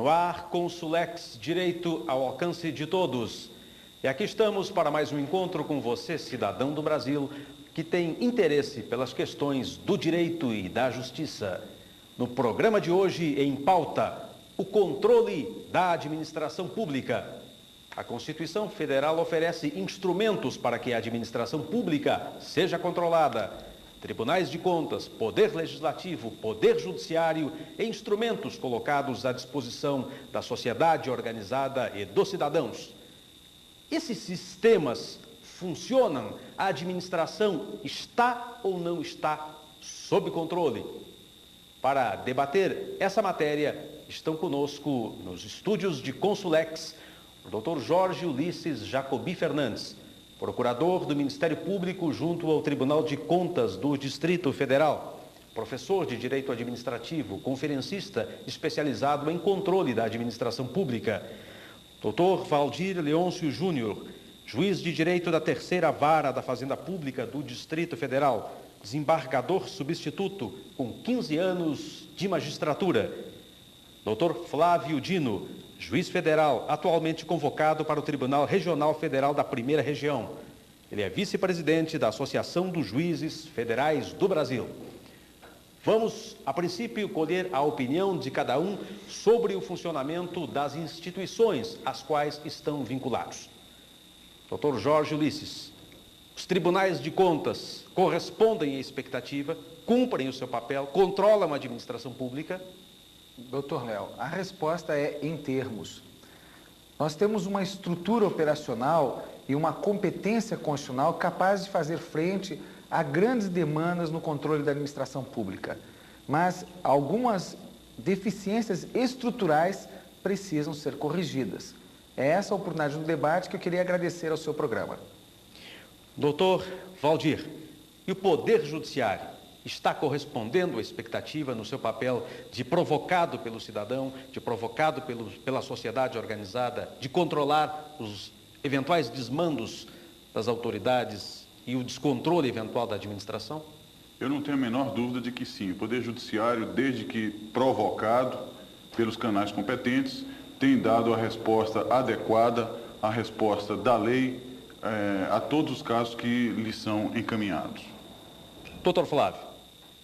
No ar, Consulex, direito ao alcance de todos. E aqui estamos para mais um encontro com você, cidadão do Brasil, que tem interesse pelas questões do direito e da justiça. No programa de hoje, em pauta, o controle da administração pública. A Constituição Federal oferece instrumentos para que a administração pública seja controlada. Tribunais de Contas, Poder Legislativo, Poder Judiciário e instrumentos colocados à disposição da sociedade organizada e dos cidadãos. Esses sistemas funcionam? A administração está ou não está sob controle? Para debater essa matéria, estão conosco nos estúdios de Consulex o Dr. Jorge Ulisses Jacobi Fernandes, procurador do Ministério Público junto ao Tribunal de Contas do Distrito Federal, professor de Direito Administrativo, conferencista especializado em controle da administração pública, Dr. Valdir Leôncio Júnior, juiz de Direito da Terceira Vara da Fazenda Pública do Distrito Federal, desembargador substituto com 15 anos de magistratura, Dr. Flávio Dino, juiz federal, atualmente convocado para o Tribunal Regional Federal da Primeira Região. Ele é vice-presidente da Associação dos Juízes Federais do Brasil. Vamos, a princípio, colher a opinião de cada um sobre o funcionamento das instituições às quais estão vinculados. Dr. Jorge Ulisses, os tribunais de contas correspondem à expectativa, cumprem o seu papel, controlam a administração pública? Doutor Léo, a resposta é em termos. Nós temos uma estrutura operacional e uma competência constitucional capaz de fazer frente a grandes demandas no controle da administração pública, mas algumas deficiências estruturais precisam ser corrigidas. É essa a oportunidade do debate que eu queria agradecer ao seu programa. Doutor Valdir, e o Poder Judiciário está correspondendo à expectativa no seu papel de provocado pelo cidadão, de provocado pela sociedade organizada, de controlar os eventuais desmandos das autoridades e o descontrole eventual da administração? Eu não tenho a menor dúvida de que sim. O Poder Judiciário, desde que provocado pelos canais competentes, tem dado a resposta adequada, a resposta da lei a todos os casos que lhe são encaminhados. Doutor Flávio,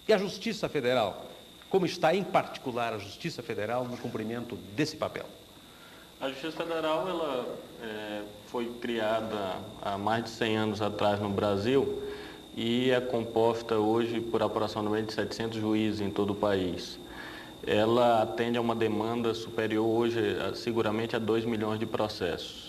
e a Justiça Federal? Como está, em particular, a Justiça Federal no cumprimento desse papel? A Justiça Federal ela, foi criada há mais de 100 anos atrás no Brasil e é composta hoje por aproximadamente 700 juízes em todo o país. Ela atende a uma demanda superior hoje, seguramente, a 2 milhões de processos.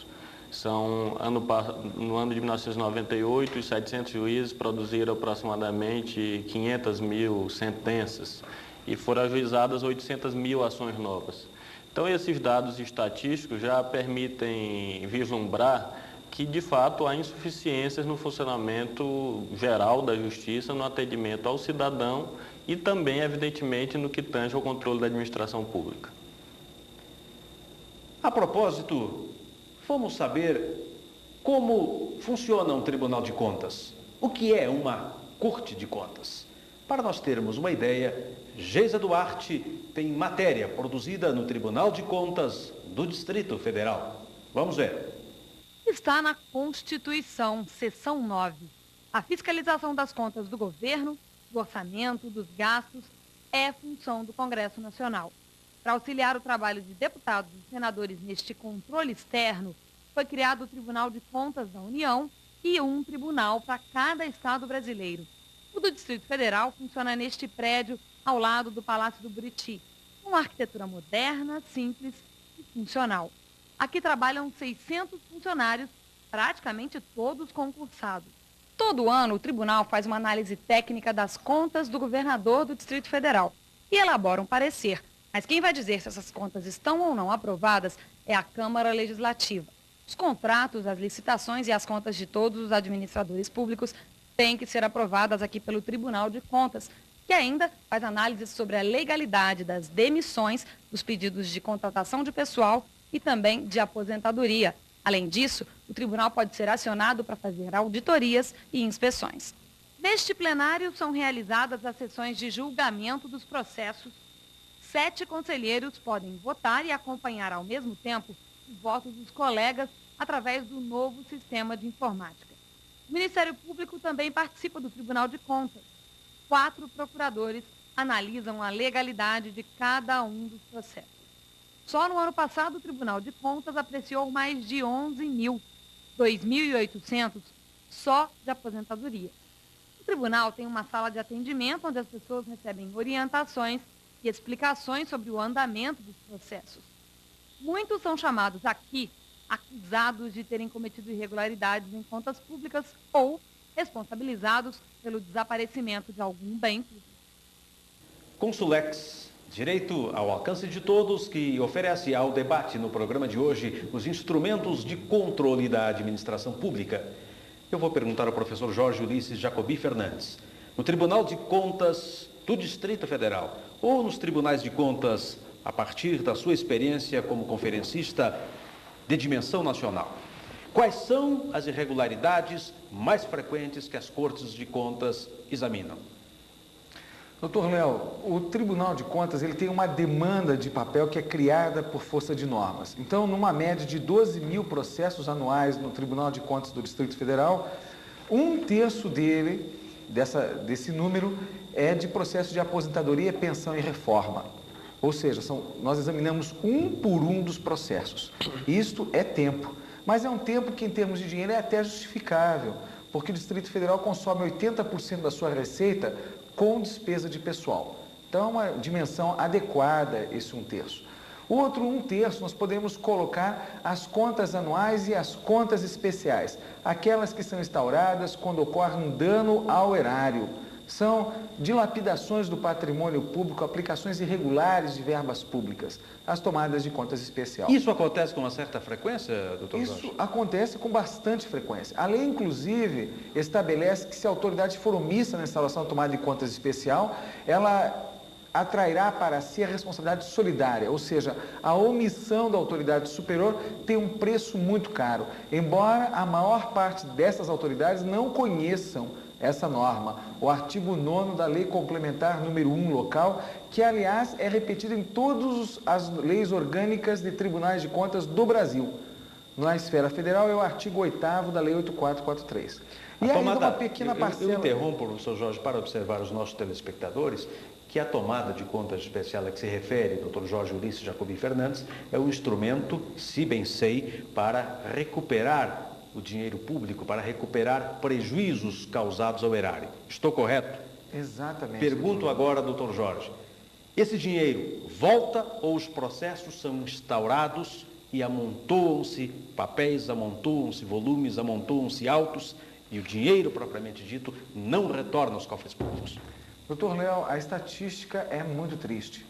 No ano de 1998, os 700 juízes produziram aproximadamente 500 mil sentenças e foram ajuizadas 800 mil ações novas. Então, esses dados estatísticos já permitem vislumbrar que, de fato, há insuficiências no funcionamento geral da justiça, no atendimento ao cidadão e também, evidentemente, no que tange ao controle da administração pública. A propósito, vamos saber como funciona um Tribunal de Contas. O que é uma Corte de Contas? Para nós termos uma ideia, Geisa Duarte tem matéria produzida no Tribunal de Contas do Distrito Federal. Vamos ver. Está na Constituição, seção 9. A fiscalização das contas do governo, do orçamento, dos gastos, é função do Congresso Nacional. Para auxiliar o trabalho de deputados e senadores neste controle externo, foi criado o Tribunal de Contas da União e um tribunal para cada estado brasileiro. O do Distrito Federal funciona neste prédio ao lado do Palácio do Buriti, com uma arquitetura moderna, simples e funcional. Aqui trabalham 600 funcionários, praticamente todos concursados. Todo ano, o tribunal faz uma análise técnica das contas do governador do Distrito Federal e elabora um parecer. Mas quem vai dizer se essas contas estão ou não aprovadas é a Câmara Legislativa. Os contratos, as licitações e as contas de todos os administradores públicos têm que ser aprovadas aqui pelo Tribunal de Contas, que ainda faz análise sobre a legalidade das demissões, dos pedidos de contratação de pessoal e também de aposentadoria. Além disso, o tribunal pode ser acionado para fazer auditorias e inspeções. Neste plenário são realizadas as sessões de julgamento dos processos 7 conselheiros podem votar e acompanhar ao mesmo tempo os votos dos colegas através do novo sistema de informática. O Ministério Público também participa do Tribunal de Contas. 4 procuradores analisam a legalidade de cada um dos processos. Só no ano passado, o Tribunal de Contas apreciou mais de 11 mil, 2.800 só de aposentadoria. O tribunal tem uma sala de atendimento onde as pessoas recebem orientações e explicações sobre o andamento dos processos. Muitos são chamados aqui acusados de terem cometido irregularidades em contas públicas ou responsabilizados pelo desaparecimento de algum bem público. Consulex, direito ao alcance de todos, que oferece ao debate no programa de hoje os instrumentos de controle da administração pública. Eu vou perguntar ao professor Jorge Ulisses Jacobi Fernandes. No Tribunal de Contas do Distrito Federal ou nos tribunais de contas, a partir da sua experiência como conferencista de dimensão nacional, quais são as irregularidades mais frequentes que as Cortes de Contas examinam? Doutor Léo, o Tribunal de Contas ele tem uma demanda de papel que é criada por força de normas. Então, numa média de 12 mil processos anuais no Tribunal de Contas do Distrito Federal, 1/3 desse número é de processo de aposentadoria, pensão e reforma. Ou seja, nós examinamos um por um dos processos. Isto é tempo, mas é um tempo que em termos de dinheiro é até justificável, porque o Distrito Federal consome 80% da sua receita com despesa de pessoal. Então, é uma dimensão adequada esse 1/3. O outro 1/3 nós podemos colocar as contas anuais e as contas especiais, aquelas que são instauradas quando ocorre um dano ao erário. São dilapidações do patrimônio público, aplicações irregulares de verbas públicas, as tomadas de contas especial. Isso acontece com uma certa frequência, doutor Jorge? Isso acontece com bastante frequência. A lei, inclusive, estabelece que se a autoridade for omissa na instalação da tomada de contas especial, ela atrairá para si a responsabilidade solidária, ou seja, a omissão da autoridade superior tem um preço muito caro, embora a maior parte dessas autoridades não conheçam essa norma, o artigo 9º da Lei Complementar número 1 local, que aliás é repetido em todas as leis orgânicas de tribunais de contas do Brasil. Na esfera federal é o artigo 8º da Lei 8443. E ainda uma pequena parcela... Eu interrompo, professor Jorge, para observar os nossos telespectadores que a tomada de contas especial a que se refere, doutor Jorge Ulisses Jacobi Fernandes, é um instrumento, se bem sei, para recuperar o dinheiro público, para recuperar prejuízos causados ao erário. Estou correto? Exatamente. Pergunto agora, doutor Jorge, esse dinheiro volta ou os processos são instaurados e amontoam-se papéis, amontoam-se volumes, amontoam-se autos e o dinheiro propriamente dito não retorna aos cofres públicos? Doutor Léo, a estatística é muito triste.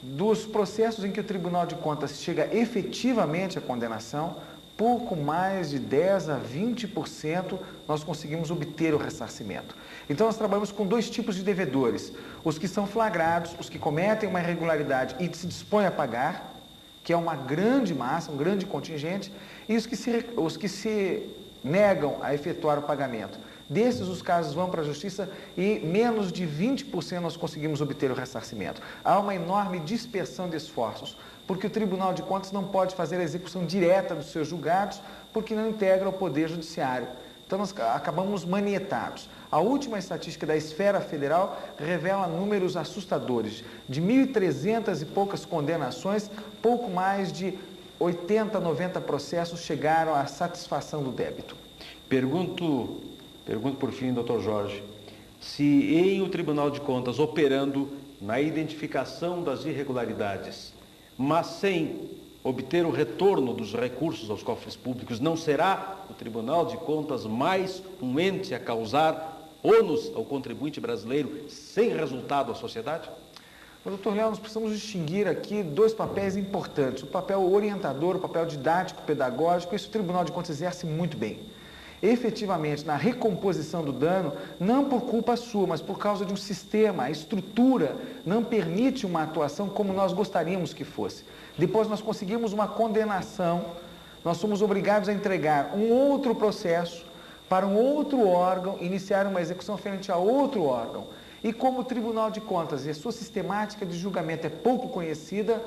Dos processos em que o Tribunal de Contas chega efetivamente à condenação, pouco mais de 10% a 20% nós conseguimos obter o ressarcimento. Então, nós trabalhamos com 2 tipos de devedores. Os que são flagrados, os que cometem uma irregularidade e se dispõem a pagar, que é uma grande massa, um grande contingente, e os que se negam a efetuar o pagamento. Desses, os casos vão para a Justiça e menos de 20% nós conseguimos obter o ressarcimento. Há uma enorme dispersão de esforços, porque o Tribunal de Contas não pode fazer a execução direta dos seus julgados, porque não integra o Poder Judiciário. Então, nós acabamos manietados. A última estatística da esfera federal revela números assustadores. De 1.300 e poucas condenações, pouco mais de 80, 90 processos chegaram à satisfação do débito. Pergunto por fim, doutor Jorge, se em o Tribunal de Contas operando na identificação das irregularidades, mas sem obter o retorno dos recursos aos cofres públicos, não será o Tribunal de Contas mais um ente a causar ônus ao contribuinte brasileiro sem resultado à sociedade? Doutor Léo, nós precisamos distinguir aqui 2 papéis importantes, o papel orientador, o papel didático, pedagógico. Isso o Tribunal de Contas exerce muito bem. Efetivamente, na recomposição do dano, não por culpa sua, mas por causa de um sistema, a estrutura não permite uma atuação como nós gostaríamos que fosse. Depois nós conseguimos uma condenação, nós somos obrigados a entregar um outro processo para um outro órgão, iniciar uma execução frente a outro órgão. E como o Tribunal de Contas e a sua sistemática de julgamento é pouco conhecida,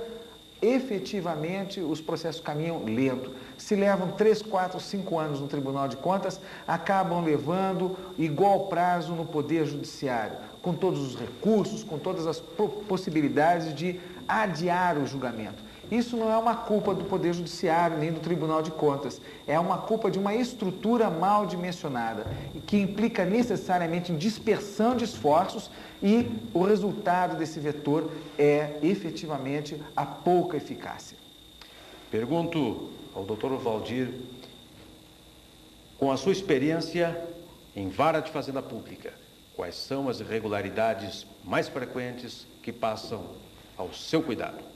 efetivamente os processos caminham lento. Se levam 3, 4, 5 anos no Tribunal de Contas, acabam levando igual prazo no Poder Judiciário, com todos os recursos, com todas as possibilidades de adiar o julgamento. Isso não é uma culpa do Poder Judiciário nem do Tribunal de Contas, é uma culpa de uma estrutura mal dimensionada, que implica necessariamente em dispersão de esforços e o resultado desse vetor é efetivamente a pouca eficácia. Pergunto ao Dr. Valdir, com a sua experiência em vara de fazenda pública, quais são as irregularidades mais frequentes que passam ao seu cuidado?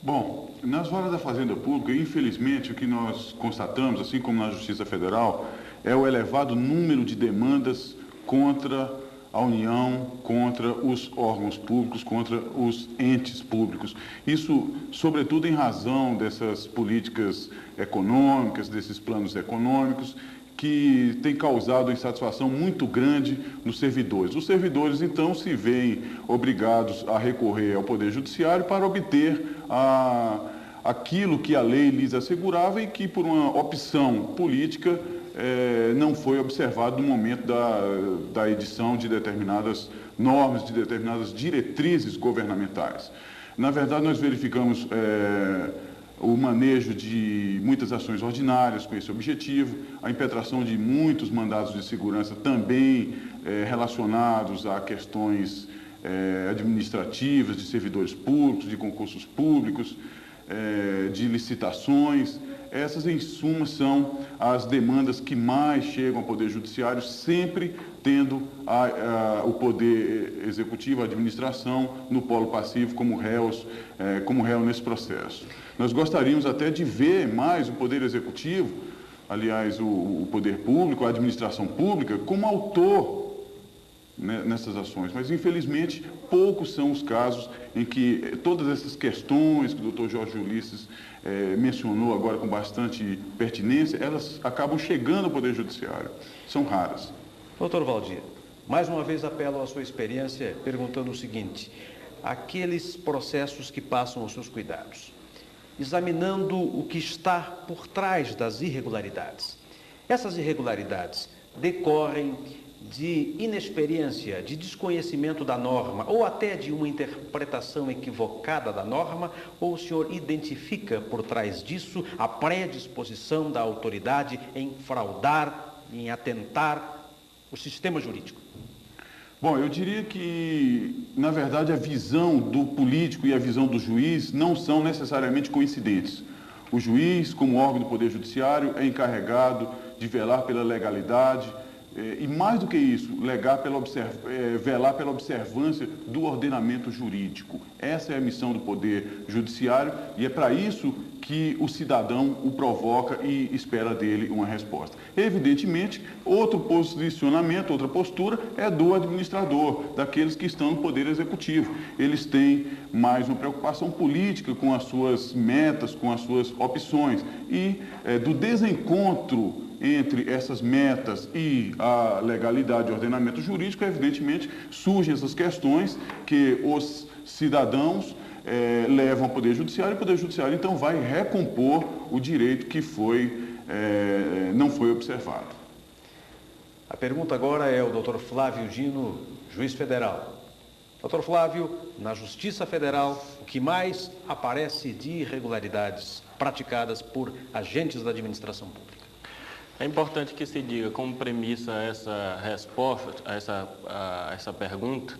Bom, nas varas da Fazenda Pública, infelizmente, o que nós constatamos, assim como na Justiça Federal, é o elevado número de demandas contra a União, contra os órgãos públicos, contra os entes públicos. Isso, sobretudo, em razão dessas políticas econômicas, desses planos econômicos, que tem causado insatisfação muito grande nos servidores. Os servidores, então, se veem obrigados a recorrer ao Poder Judiciário para obter aquilo que a lei lhes assegurava e que, por uma opção política, não foi observado no momento da edição de determinadas normas, de determinadas diretrizes governamentais. Na verdade, nós verificamos o manejo de muitas ações ordinárias com esse objetivo, a impetração de muitos mandados de segurança também relacionados a questões administrativas, de servidores públicos, de concursos públicos, de licitações. Essas, em suma, são as demandas que mais chegam ao Poder Judiciário, sempre tendo o Poder Executivo, a administração, no polo passivo como réu nesse processo. Nós gostaríamos até de ver mais o Poder Executivo, aliás, o Poder Público, a administração pública, como autor nessas ações, mas infelizmente poucos são os casos em que todas essas questões que o Dr. Jorge Ulisses mencionou agora com bastante pertinência, elas acabam chegando ao Poder Judiciário, são raras. Dr. Valdir, mais uma vez apelo à sua experiência perguntando o seguinte, aqueles processos que passam aos seus cuidados, examinando o que está por trás das irregularidades. Essas irregularidades decorrem de inexperiência, de desconhecimento da norma, ou até de uma interpretação equivocada da norma, ou o senhor identifica por trás disso a predisposição da autoridade em fraudar, em atentar o sistema jurídico? Bom, eu diria que, na verdade, a visão do político e a visão do juiz não são necessariamente coincidentes. O juiz, como órgão do Poder Judiciário, é encarregado de velar pela legalidade, e mais do que isso, velar pela observância do ordenamento jurídico. Essa é a missão do Poder Judiciário e é para isso que o cidadão o provoca e espera dele uma resposta. Evidentemente, outro posicionamento, outra postura é do administrador, daqueles que estão no Poder Executivo. Eles têm mais uma preocupação política com as suas metas, com as suas opções e do desencontro entre essas metas e a legalidade e ordenamento jurídico, evidentemente, surgem essas questões que os cidadãos levam ao Poder Judiciário e o Poder Judiciário, então, vai recompor o direito que não foi observado. A pergunta agora é o Dr. Flávio Dino, juiz federal. Dr. Flávio, na Justiça Federal, o que mais aparece de irregularidades praticadas por agentes da administração pública? É importante que se diga, como premissa essa resposta, essa pergunta,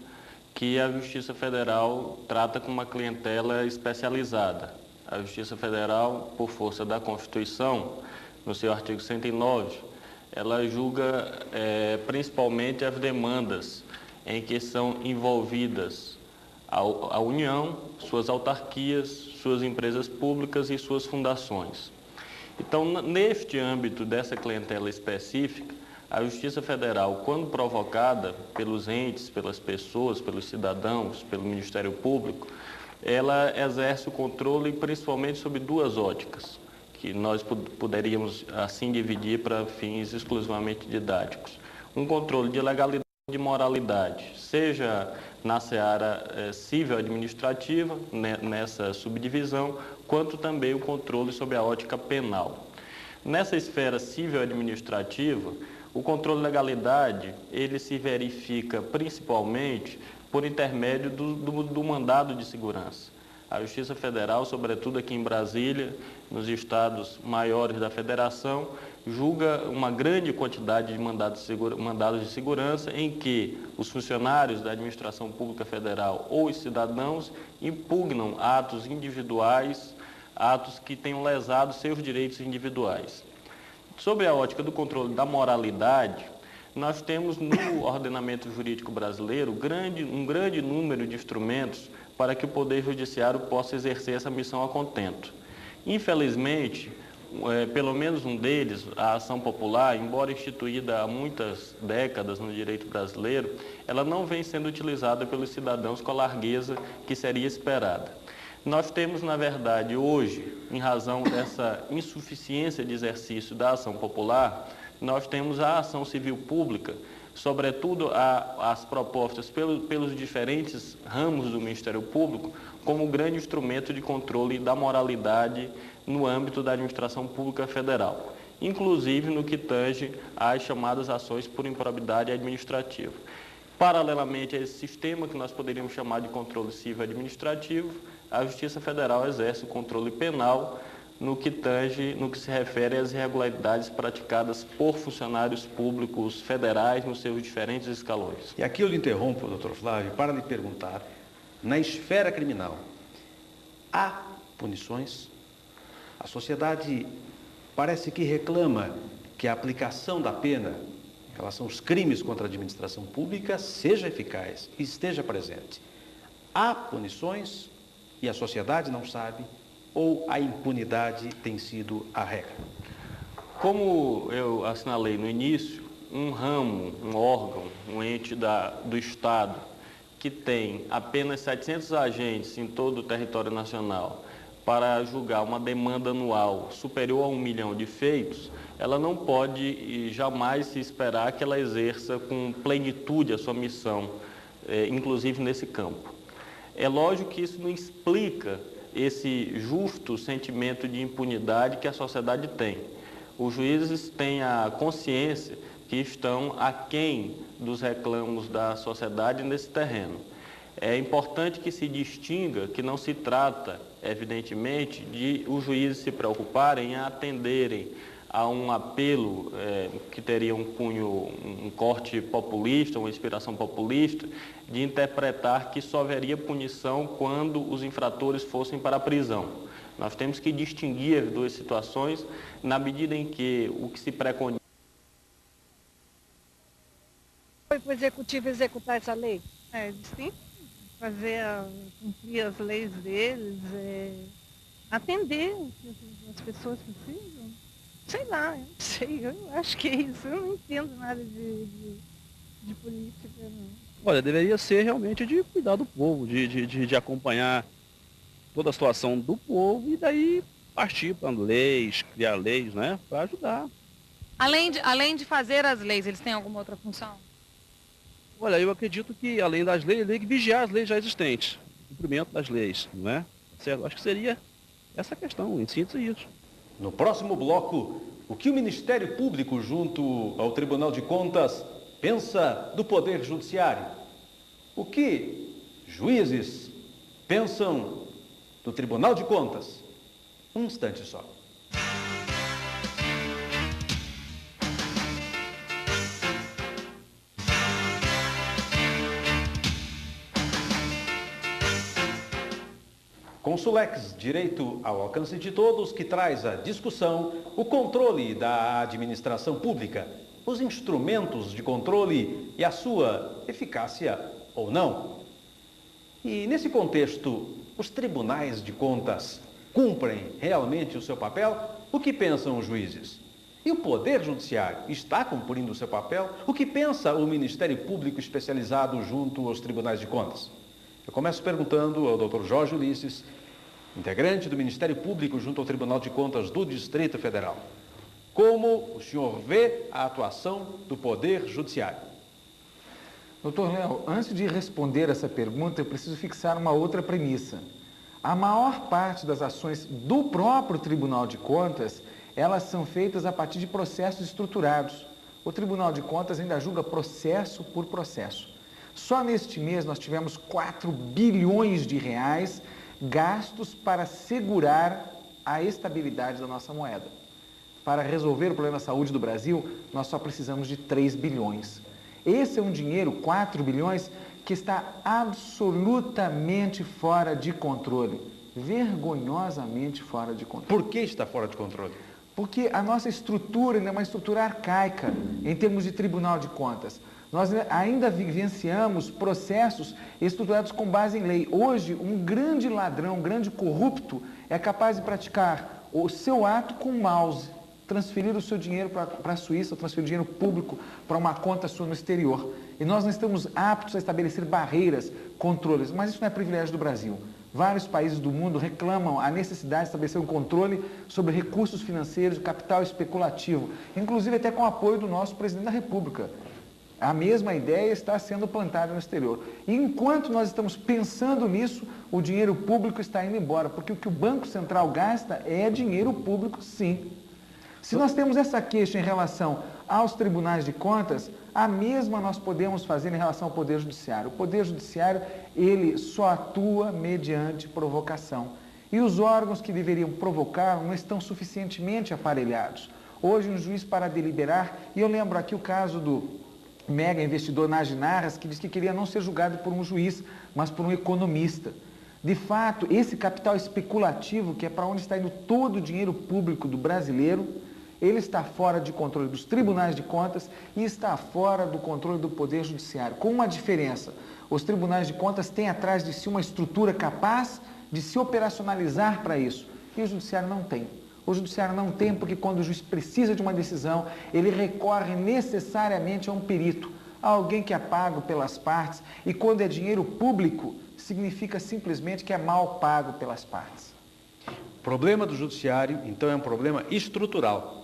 que a Justiça Federal trata com uma clientela especializada. A Justiça Federal, por força da Constituição, no seu artigo 109, ela julga principalmente as demandas em que são envolvidas a União, suas autarquias, suas empresas públicas e suas fundações. Então, neste âmbito dessa clientela específica, a Justiça Federal, quando provocada pelos entes, pelas pessoas, pelos cidadãos, pelo Ministério Público, ela exerce o controle principalmente sobre duas óticas, que nós poderíamos assim dividir para fins exclusivamente didáticos. Um controle de legalidade de moralidade, seja na seara civil administrativa, nessa subdivisão, quanto também o controle sobre a ótica penal. Nessa esfera civil administrativa, o controle de legalidade, ele se verifica principalmente por intermédio do mandado de segurança. A Justiça Federal, sobretudo aqui em Brasília, nos estados maiores da Federação, julga uma grande quantidade de mandados de segurança em que os funcionários da Administração Pública Federal ou os cidadãos impugnam atos individuais, atos que tenham lesado seus direitos individuais. Sobre a ótica do controle da moralidade, nós temos no ordenamento jurídico brasileiro um grande número de instrumentos para que o Poder Judiciário possa exercer essa missão a contento. Infelizmente, pelo menos um deles, a ação popular, embora instituída há muitas décadas no direito brasileiro, ela não vem sendo utilizada pelos cidadãos com a largueza que seria esperada. Nós temos, na verdade, hoje, em razão dessa insuficiência de exercício da ação popular, nós temos a ação civil pública, sobretudo as propostas pelos diferentes ramos do Ministério Público, como grande instrumento de controle da moralidade no âmbito da administração pública federal, inclusive no que tange às chamadas ações por improbidade administrativa. Paralelamente a esse sistema que nós poderíamos chamar de controle civil administrativo, a Justiça Federal exerce o controle penal no que se refere às irregularidades praticadas por funcionários públicos federais nos seus diferentes escalões. E aqui eu lhe interrompo, doutor Flávio, para lhe perguntar, na esfera criminal, há punições? A sociedade parece que reclama que a aplicação da pena em relação aos crimes contra a administração pública seja eficaz e esteja presente. Há punições e a sociedade não sabe, ou a impunidade tem sido a regra? Como eu assinalei no início, um ramo, um órgão, um ente do Estado que tem apenas 700 agentes em todo o território nacional para julgar uma demanda anual superior a 1 milhão de feitos, ela não pode jamais se esperar que ela exerça com plenitude a sua missão, inclusive nesse campo. É lógico que isso não explica esse justo sentimento de impunidade que a sociedade tem. Os juízes têm a consciência que estão aquém dos reclamos da sociedade nesse terreno. É importante que se distinga que não se trata, evidentemente, de os juízes se preocuparem em atenderem a um apelo que teria um corte populista, uma inspiração populista, de interpretar que só haveria punição quando os infratores fossem para a prisão. Nós temos que distinguir as duas situações na medida em que o que se preconiza... Foi para o Executivo executar essa lei? Eles têm que cumprir as leis deles, atender as pessoas que precisam. Sei lá, eu não sei, eu acho que é isso, eu não entendo nada de política, não. Olha, deveria ser realmente de cuidar do povo, de acompanhar toda a situação do povo e daí partir para leis, criar leis, né, para ajudar. Além de fazer as leis, eles têm alguma outra função? Olha, eu acredito que além das leis, ele tem que vigiar as leis já existentes, o cumprimento das leis, não é? Certo? Acho que seria essa questão, em síntese isso. No próximo bloco, o que o Ministério Público, junto ao Tribunal de Contas, pensa do Poder Judiciário? O que juízes pensam do Tribunal de Contas? Um instante só. Consulex, direito ao alcance de todos, que traz a discussão, o controle da administração pública, os instrumentos de controle e a sua eficácia ou não. E nesse contexto, os tribunais de contas cumprem realmente o seu papel? O que pensam os juízes? E o Poder Judiciário está cumprindo o seu papel? O que pensa o Ministério Público especializado junto aos tribunais de contas? Eu começo perguntando ao Dr. Jorge Ulisses, integrante do Ministério Público junto ao Tribunal de Contas do Distrito Federal. Como o senhor vê a atuação do Poder Judiciário? Doutor Léo, antes de responder essa pergunta, eu preciso fixar uma outra premissa. A maior parte das ações do próprio Tribunal de Contas, elas são feitas a partir de processos estruturados. O Tribunal de Contas ainda julga processo por processo. Só neste mês nós tivemos 4 bilhões de reais gastos para segurar a estabilidade da nossa moeda. Para resolver o problema da saúde do Brasil, nós só precisamos de 3 bilhões. Esse é um dinheiro, 4 bilhões, que está absolutamente fora de controle. Vergonhosamente fora de controle. Por que está fora de controle? Porque a nossa estrutura ainda é uma estrutura arcaica em termos de Tribunal de Contas. Nós ainda vivenciamos processos estruturados com base em lei. Hoje, um grande ladrão, um grande corrupto é capaz de praticar o seu ato com mouse, transferir o seu dinheiro para a Suíça, ou transferir o dinheiro público para uma conta sua no exterior. E nós não estamos aptos a estabelecer barreiras, controles, mas isso não é privilégio do Brasil. Vários países do mundo reclamam a necessidade de estabelecer um controle sobre recursos financeiros, capital especulativo, inclusive até com o apoio do nosso presidente da República. A mesma ideia está sendo plantada no exterior. E enquanto nós estamos pensando nisso, o dinheiro público está indo embora, porque o que o Banco Central gasta é dinheiro público, sim. Se nós temos essa queixa em relação aos tribunais de contas, a mesma nós podemos fazer em relação ao Poder Judiciário. O Poder Judiciário, ele só atua mediante provocação. E os órgãos que deveriam provocar não estão suficientemente aparelhados. Hoje, um juiz para deliberar, e eu lembro aqui o caso do mega investidor Nagy Narras, que disse que queria não ser julgado por um juiz, mas por um economista. De fato, esse capital especulativo, que é para onde está indo todo o dinheiro público do brasileiro, ele está fora de controle dos tribunais de contas e está fora do controle do Poder Judiciário. Com uma diferença, os tribunais de contas têm atrás de si uma estrutura capaz de se operacionalizar para isso, e o Judiciário não tem. O Judiciário não tem porque quando o juiz precisa de uma decisão, ele recorre necessariamente a um perito, a alguém que é pago pelas partes, e quando é dinheiro público, significa simplesmente que é mal pago pelas partes. O problema do Judiciário, então, é um problema estrutural.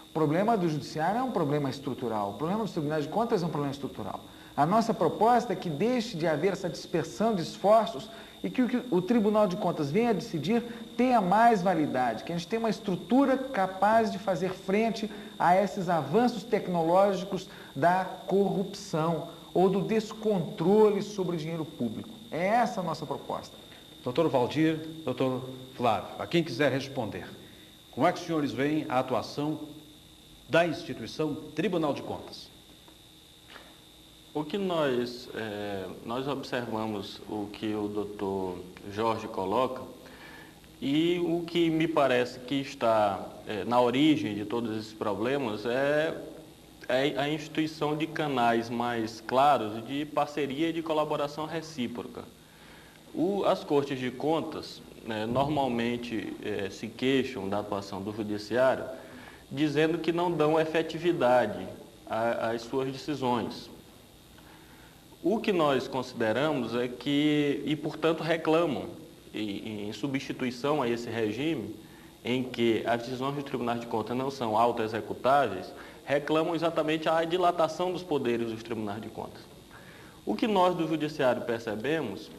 O problema do Judiciário é um problema estrutural, o problema dos tribunais de contas é um problema estrutural. A nossa proposta é que deixe de haver essa dispersão de esforços e que o Tribunal de Contas venha a decidir tenha mais validade, que a gente tenha uma estrutura capaz de fazer frente a esses avanços tecnológicos da corrupção ou do descontrole sobre o dinheiro público. É essa a nossa proposta. Doutor Valdir, doutor Flávio, a quem quiser responder, como é que os senhores veem a atuação da instituição Tribunal de Contas? O que nós observamos, o que o doutor Jorge coloca, e o que me parece que está na origem de todos esses problemas é a instituição de canais mais claros de parceria e de colaboração recíproca. As Cortes de Contas normalmente se queixam da atuação do Judiciário, dizendo que não dão efetividade às suas decisões. O que nós consideramos é que, e portanto reclamam, em substituição a esse regime, em que as decisões dos tribunais de contas não são autoexecutáveis, reclamam exatamente a dilatação dos poderes dos tribunais de contas. O que nós do Judiciário percebemos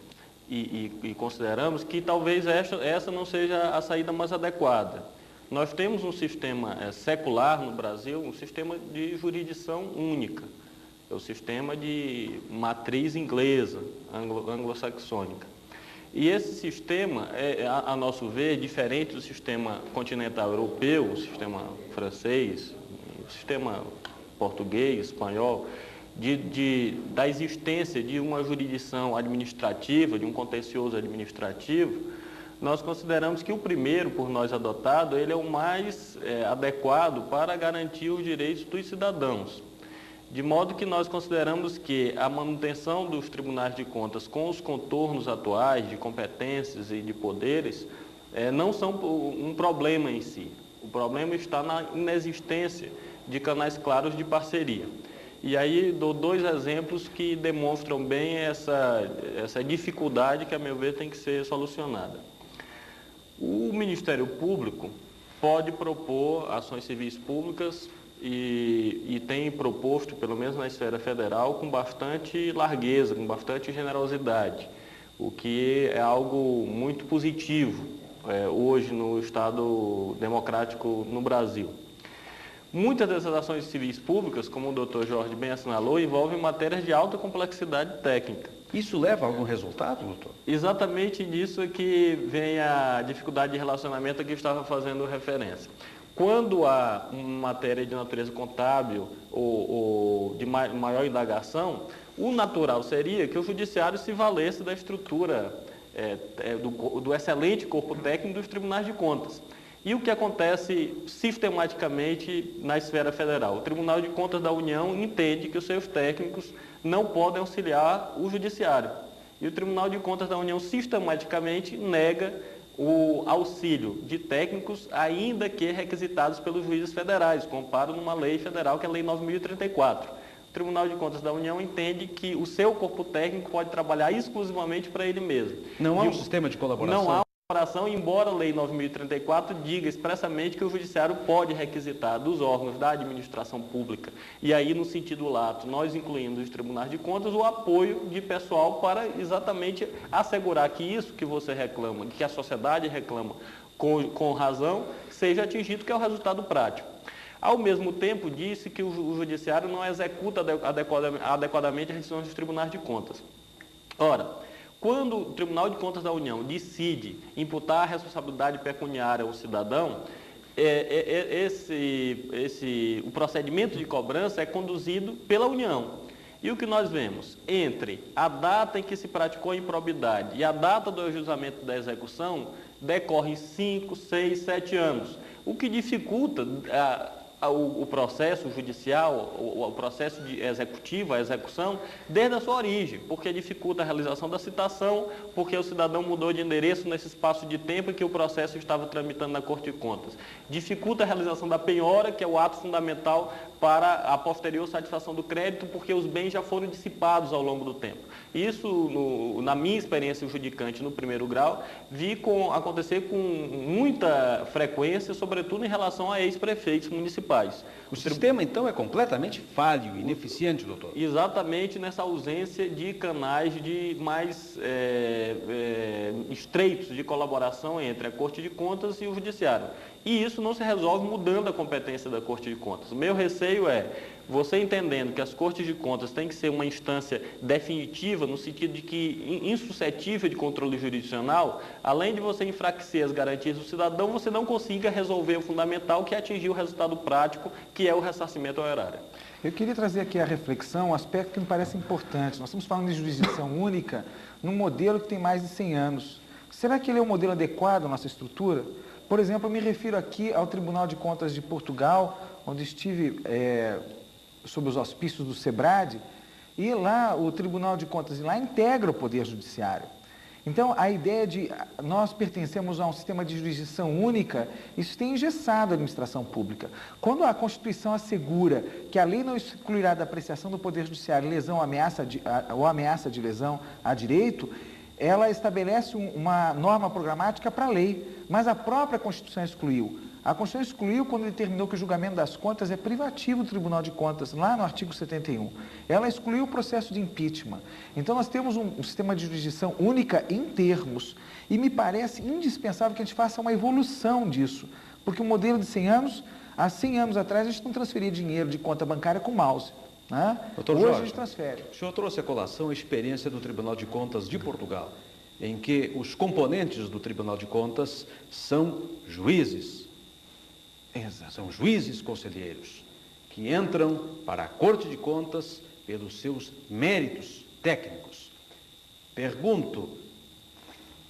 e consideramos que talvez essa não seja a saída mais adequada. Nós temos um sistema secular no Brasil, um sistema de jurisdição única. É o sistema de matriz inglesa, anglo-saxônica. E esse sistema, a nosso ver, diferente do sistema continental europeu, o sistema francês, o sistema português, espanhol, da existência de uma jurisdição administrativa, de um contencioso administrativo, nós consideramos que o primeiro, por nós adotado, ele é o mais adequado para garantir os direitos dos cidadãos. De modo que nós consideramos que a manutenção dos tribunais de contas com os contornos atuais de competências e de poderes não são um problema em si. O problema está na inexistência de canais claros de parceria. E aí dou 2 exemplos que demonstram bem essa dificuldade que, a meu ver, tem que ser solucionada. O Ministério Público pode propor ações civis públicas e tem proposto, pelo menos na esfera federal, com bastante largueza, com bastante generosidade, o que é algo muito positivo hoje no Estado democrático no Brasil. Muitas dessas ações civis públicas, como o Dr. Jorge bem assinalou, envolvem matérias de alta complexidade técnica. Isso leva a algum resultado, doutor? Exatamente disso é que vem a dificuldade de relacionamento a que eu estava fazendo referência. Quando há uma matéria de natureza contábil ou de maior indagação, o natural seria que o judiciário se valesse da estrutura do excelente corpo técnico dos tribunais de contas. E o que acontece sistematicamente na esfera federal? O Tribunal de Contas da União entende que os seus técnicos não podem auxiliar o judiciário. E o Tribunal de Contas da União sistematicamente nega o auxílio de técnicos, ainda que requisitados pelos juízes federais, com amparo numa lei federal, que é a Lei 9.034. O Tribunal de Contas da União entende que o seu corpo técnico pode trabalhar exclusivamente para ele mesmo. Não há um sistema de colaboração? Não há colaboração, embora a Lei 9.034 diga expressamente que o Judiciário pode requisitar dos órgãos da administração pública. E aí, no sentido lato, nós incluímos os tribunais de contas o apoio de pessoal para exatamente assegurar que isso que você reclama, que a sociedade reclama com razão, seja atingido, que é o resultado prático. Ao mesmo tempo, disse que o Judiciário não executa adequadamente as decisões dos tribunais de contas. Ora, quando o Tribunal de Contas da União decide imputar a responsabilidade pecuniária ao cidadão, o procedimento de cobrança é conduzido pela União. E o que nós vemos? Entre a data em que se praticou a improbidade e a data do ajustamento da execução, decorrem 5, 6, 7 anos, o que dificulta o processo judicial, o processo executivo, a execução, desde a sua origem, porque dificulta a realização da citação, porque o cidadão mudou de endereço nesse espaço de tempo em que o processo estava tramitando na Corte de Contas. Dificulta a realização da penhora, que é o ato fundamental para a posterior satisfação do crédito, porque os bens já foram dissipados ao longo do tempo. Isso, na minha experiência judicante no primeiro grau, vi acontecer com muita frequência, sobretudo em relação a ex-prefeitos municipais. O sistema, então, é completamente falho, ineficiente, doutor? Exatamente nessa ausência de canais mais estreitos de colaboração entre a Corte de Contas e o Judiciário. E isso não se resolve mudando a competência da Corte de Contas. O meu receio é, você entendendo que as Cortes de Contas têm que ser uma instância definitiva, no sentido de que insuscetível de controle jurisdicional, além de você enfraquecer as garantias do cidadão, você não consiga resolver o fundamental, que é atingir o resultado prático, que é o ressarcimento ao erário. Eu queria trazer aqui a reflexão, um aspecto que me parece importante. Nós estamos falando de jurisdição única num modelo que tem mais de 100 anos. Será que ele é um modelo adequado à nossa estrutura? Por exemplo, eu me refiro aqui ao Tribunal de Contas de Portugal, onde estive sob os auspícios do SEBRAD, e lá o Tribunal de Contas lá integra o Poder Judiciário. Então, a ideia de nós pertencemos a um sistema de jurisdição única, isso tem engessado a administração pública. Quando a Constituição assegura que a lei não excluirá da apreciação do Poder Judiciário lesão ou ameaça de lesão a direito, ela estabelece uma norma programática para a lei, mas a própria Constituição excluiu. A Constituição excluiu quando determinou que o julgamento das contas é privativo do Tribunal de Contas, lá no artigo 71. Ela excluiu o processo de impeachment. Então, nós temos um sistema de jurisdição única em termos, e me parece indispensável que a gente faça uma evolução disso, porque o modelo de 100 anos, há 100 anos atrás, a gente não transferia dinheiro de conta bancária com mouse. Né? Doutor Hoje Jorge, a gente transfere. O senhor trouxe à colação a experiência do Tribunal de Contas de Portugal, em que os componentes do Tribunal de Contas são juízes. Exato. São juízes conselheiros que entram para a Corte de Contas pelos seus méritos técnicos. Pergunto,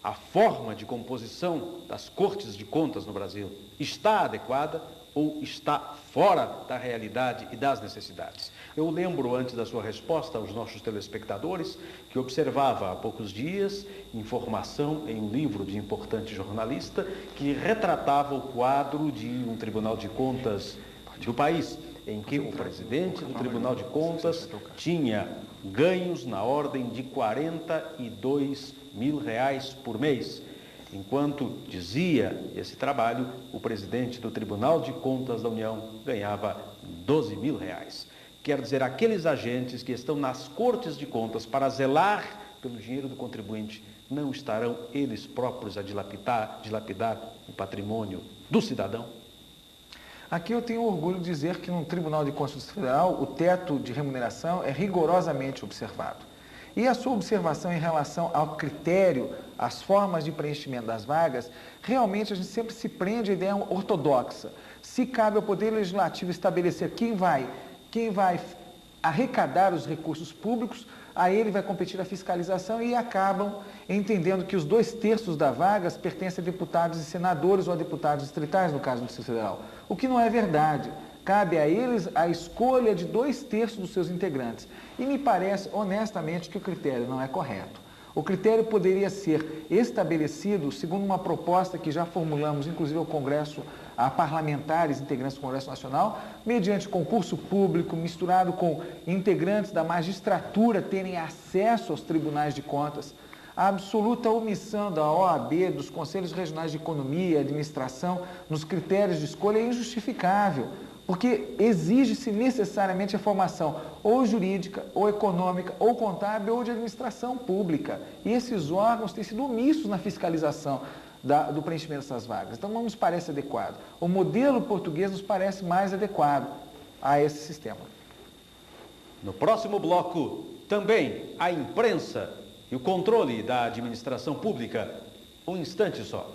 a forma de composição das Cortes de Contas no Brasil está adequada ou está fora da realidade e das necessidades? Eu lembro, antes da sua resposta aos nossos telespectadores, que observava há poucos dias informação em um livro de importante jornalista que retratava o quadro de um Tribunal de Contas do país, em que o presidente do Tribunal de Contas tinha ganhos na ordem de R$ 42 mil por mês. Enquanto dizia esse trabalho, o presidente do Tribunal de Contas da União ganhava R$ 12.000. Quer dizer, aqueles agentes que estão nas cortes de contas para zelar pelo dinheiro do contribuinte não estarão eles próprios a dilapidar o patrimônio do cidadão? Aqui eu tenho orgulho de dizer que no Tribunal de Contas Federal o teto de remuneração é rigorosamente observado. E a sua observação em relação ao critério, às formas de preenchimento das vagas, realmente a gente sempre se prende à ideia ortodoxa. Se cabe ao Poder Legislativo estabelecer quem vai arrecadar os recursos públicos, a ele vai competir a fiscalização e acabam entendendo que os 2/3 das vagas pertencem a deputados e senadores ou a deputados distritais, no caso do Distrito Federal. O que não é verdade. Cabe a eles a escolha de 2/3 dos seus integrantes. E me parece, honestamente, que o critério não é correto. O critério poderia ser estabelecido segundo uma proposta que já formulamos, inclusive ao Congresso, a parlamentares integrantes do Congresso Nacional, mediante concurso público, misturado com integrantes da magistratura terem acesso aos tribunais de contas. A absoluta omissão da OAB, dos Conselhos Regionais de Economia e Administração, nos critérios de escolha é injustificável, porque exige-se necessariamente a formação ou jurídica, ou econômica, ou contábil, ou de administração pública. E esses órgãos têm sido omissos na fiscalização do preenchimento dessas vagas. Então não nos parece adequado. O modelo português nos parece mais adequado a esse sistema. No próximo bloco, também a imprensa e o controle da administração pública. Um instante só.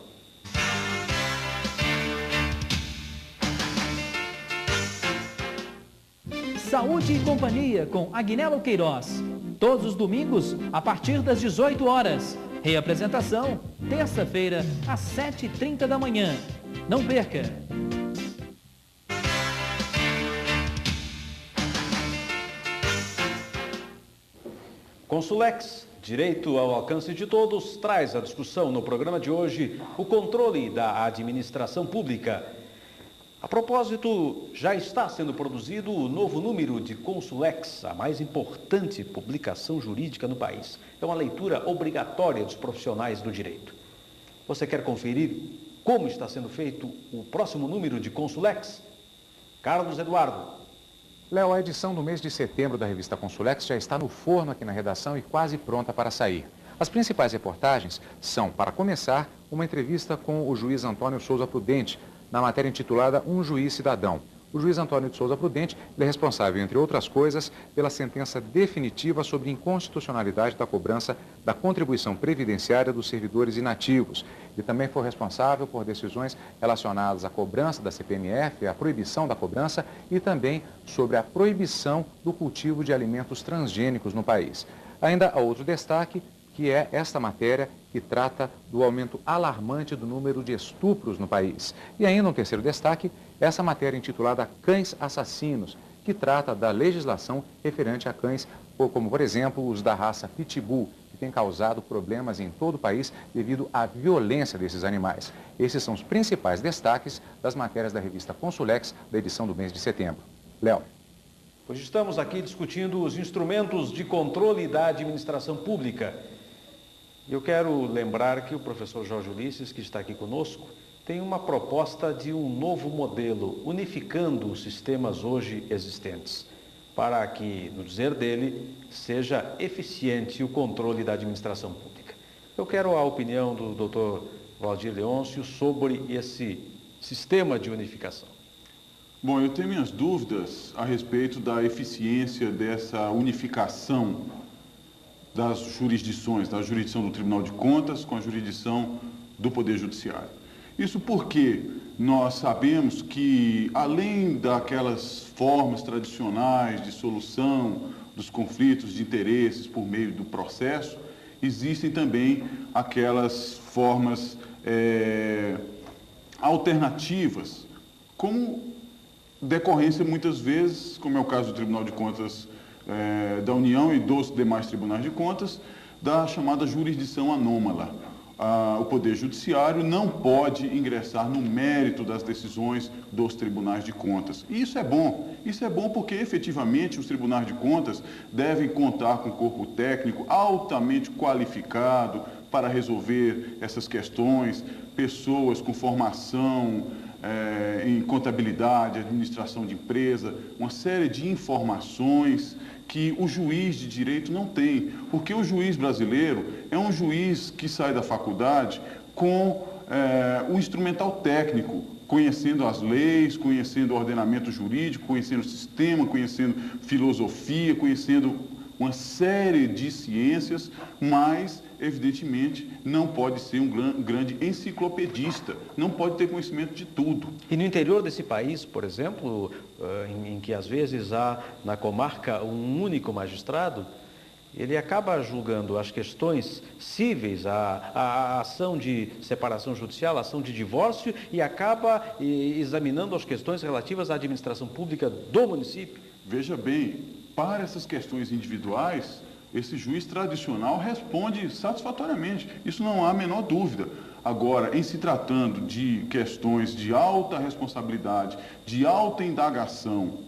Saúde e Companhia com Agnello Queiroz. Todos os domingos, a partir das 18 horas. Reapresentação, terça-feira, às 7h30 da manhã. Não perca! Consulex, direito ao alcance de todos, traz à discussão no programa de hoje o controle da administração pública. A propósito, já está sendo produzido o novo número de Consulex, a mais importante publicação jurídica no país. É uma leitura obrigatória dos profissionais do direito. Você quer conferir como está sendo feito o próximo número de Consulex? Carlos Eduardo. Léo, a edição do mês de setembro da revista Consulex já está no forno aqui na redação e quase pronta para sair. As principais reportagens são, para começar, uma entrevista com o juiz Antônio Souza Prudente, na matéria intitulada Um Juiz Cidadão. O juiz Antônio de Souza Prudente é responsável, entre outras coisas, pela sentença definitiva sobre inconstitucionalidade da cobrança da contribuição previdenciária dos servidores inativos. Ele também foi responsável por decisões relacionadas à cobrança da CPMF, à proibição da cobrança e também sobre a proibição do cultivo de alimentos transgênicos no país. Ainda há outro destaque, que é esta matéria que trata do aumento alarmante do número de estupros no país. E ainda um terceiro destaque, essa matéria intitulada Cães Assassinos, que trata da legislação referente a cães, como por exemplo os da raça Pitbull, que tem causado problemas em todo o país devido à violência desses animais. Esses são os principais destaques das matérias da revista Consulex, da edição do mês de setembro. Léo. Hoje estamos aqui discutindo os instrumentos de controle da administração pública. Eu quero lembrar que o professor Jorge Ulisses, que está aqui conosco, tem uma proposta de um novo modelo, unificando os sistemas hoje existentes, para que, no dizer dele, seja eficiente o controle da administração pública. Eu quero a opinião do Dr. Valdir Leôncio sobre esse sistema de unificação. Bom, eu tenho minhas dúvidas a respeito da eficiência dessa unificação das jurisdições, da jurisdição do Tribunal de Contas com a jurisdição do Poder Judiciário. Isso porque nós sabemos que, além daquelas formas tradicionais de solução dos conflitos de interesses por meio do processo, existem também aquelas formas alternativas, como decorrência muitas vezes, como é o caso do Tribunal de Contas da União e dos demais tribunais de contas, da chamada jurisdição anômala. O Poder Judiciário não pode ingressar no mérito das decisões dos tribunais de contas. E isso é bom. Isso é bom porque, efetivamente, os tribunais de contas devem contar com um corpo técnico altamente qualificado, para resolver essas questões, pessoas com formação em contabilidade, administração de empresa, uma série de informações que o juiz de direito não tem, porque o juiz brasileiro é um juiz que sai da faculdade com o instrumental técnico, conhecendo as leis, conhecendo o ordenamento jurídico, conhecendo o sistema, conhecendo filosofia, conhecendo uma série de ciências, mas, evidentemente, não pode ser um grande enciclopedista, não pode ter conhecimento de tudo. E no interior desse país, por exemplo, em que às vezes há na comarca um único magistrado, ele acaba julgando as questões cíveis, a ação de separação judicial, a ação de divórcio, e acaba examinando as questões relativas à administração pública do município. Veja bem, para essas questões individuais, esse juiz tradicional responde satisfatoriamente, isso não há a menor dúvida. Agora, em se tratando de questões de alta responsabilidade, de alta indagação,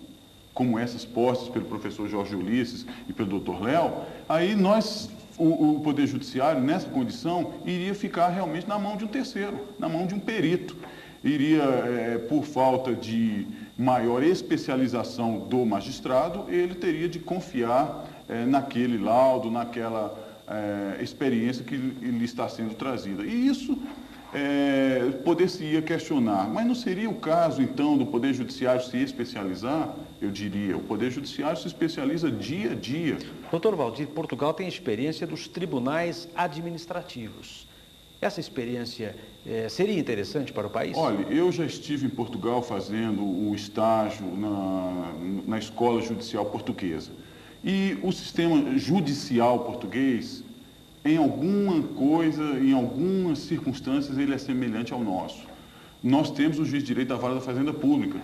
como essas postas pelo professor Jorge Ulisses e pelo Dr. Léo, aí o Poder Judiciário, nessa condição, iria ficar realmente na mão de um terceiro, na mão de um perito. Iria, por falta de maior especialização do magistrado, ele teria de confiar naquele laudo, naquela experiência que lhe está sendo trazida. E isso poder-se-ia questionar, mas não seria o caso, então, do Poder Judiciário se especializar? Eu diria, o Poder Judiciário se especializa dia a dia. Doutor Valdir, Portugal tem a experiência dos tribunais administrativos. Essa experiência seria interessante para o país? Olha, eu já estive em Portugal fazendo um estágio na Escola Judicial Portuguesa. E o sistema judicial português, em alguma coisa, em algumas circunstâncias, ele é semelhante ao nosso. Nós temos o juiz de direito da Vara da Fazenda Pública.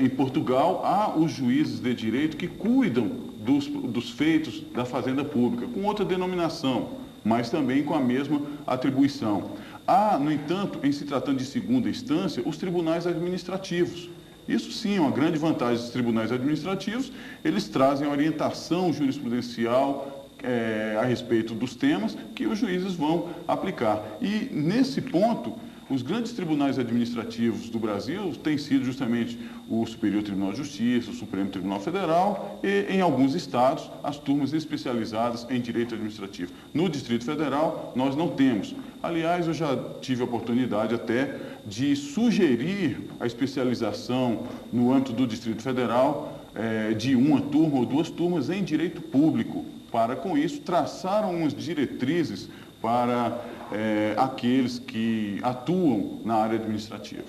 Em Portugal, há os juízes de direito que cuidam dos feitos da Fazenda Pública, com outra denominação, mas também com a mesma atribuição. Há, no entanto, em se tratando de segunda instância, os tribunais administrativos. Isso sim é uma grande vantagem dos tribunais administrativos, eles trazem orientação jurisprudencial a respeito dos temas que os juízes vão aplicar. E, nesse ponto, os grandes tribunais administrativos do Brasil têm sido justamente o Superior Tribunal de Justiça, o Supremo Tribunal Federal e, em alguns estados, as turmas especializadas em direito administrativo. No Distrito Federal, nós não temos. Aliás, eu já tive a oportunidade até de sugerir a especialização no âmbito do Distrito Federal de uma turma ou duas turmas em direito público, para, com isso, traçar umas diretrizes para aqueles que atuam na área administrativa.